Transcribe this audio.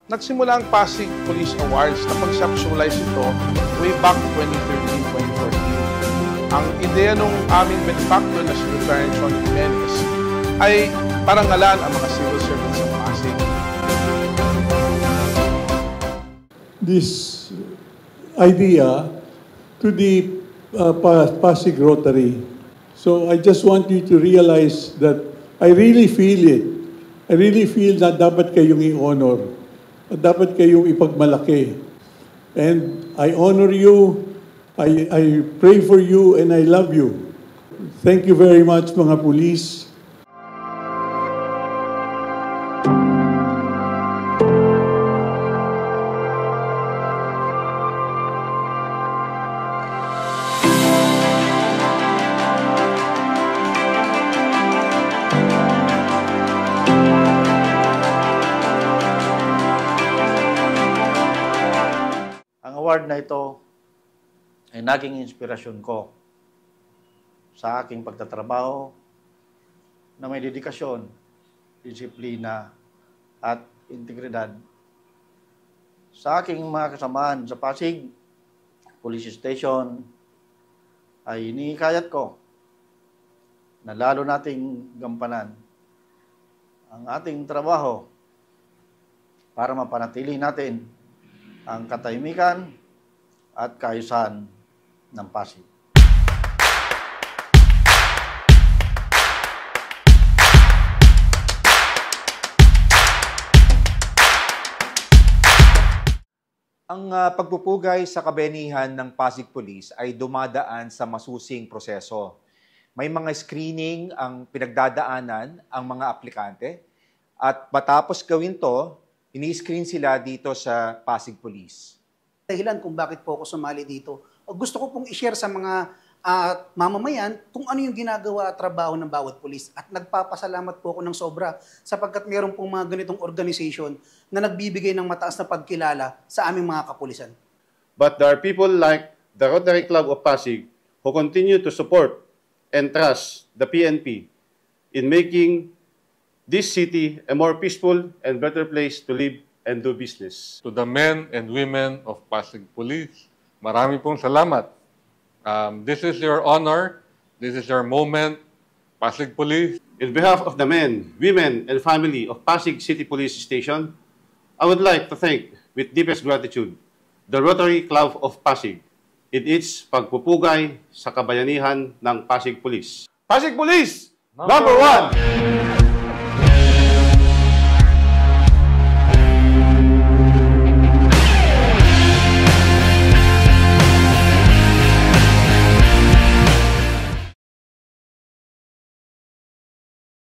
Nagsimula ang Pasig Police Awards na conceptualize ito way back 2013-2014. Ang ideya nung aming benefactor na si Lieutenant John Jimenez ay parangalan ang mga civil servants sa Pasig. This idea to the Pasig Rotary. So I just want you to realize that I really feel it. I really feel na dapat kayong i-honor. Dapat kayong ipagmalaki. And I honor you, I pray for you, and I love you. Thank you very much, mga pulis. Award na ito ay naging inspirasyon ko sa aking pagtatrabaho na may dedikasyon, disiplina at integridad. Sa aking mga kasamahan sa Pasig Police Station ay iniikayat ko na lalo nating gampanan ang ating trabaho para mapanatili natin ang katahimikan at kaayusan ng Pasig. Ang pagpupugay sa kabenihan ng Pasig Police ay dumadaan sa masusing proseso. May mga screening ang pinagdadaanan ang mga aplikante at matapos gawin to, ini-screen sila dito sa Pasig Police. Dahilan kung bakit po ako sumali dito. Gusto ko pong i-share sa mga mamamayan kung ano yung ginagawa at trabaho ng bawat pulis. At nagpapasalamat po ako ng sobra sapagkat meron pong mga ganitong organization na nagbibigay ng mataas na pagkilala sa aming mga kapulisan. But there are people like the Rotary Club of Pasig who continue to support and trust the PNP in making this city a more peaceful and better place to live and do business. To the men and women of Pasig Police, marami pong salamat. This is your honor. This is your moment, Pasig Police. In behalf of the men, women, and family of Pasig City Police Station, I would like to thank with deepest gratitude the Rotary Club of Pasig in its pagpupugay sa kabayanihan ng Pasig Police. Pasig Police, number one!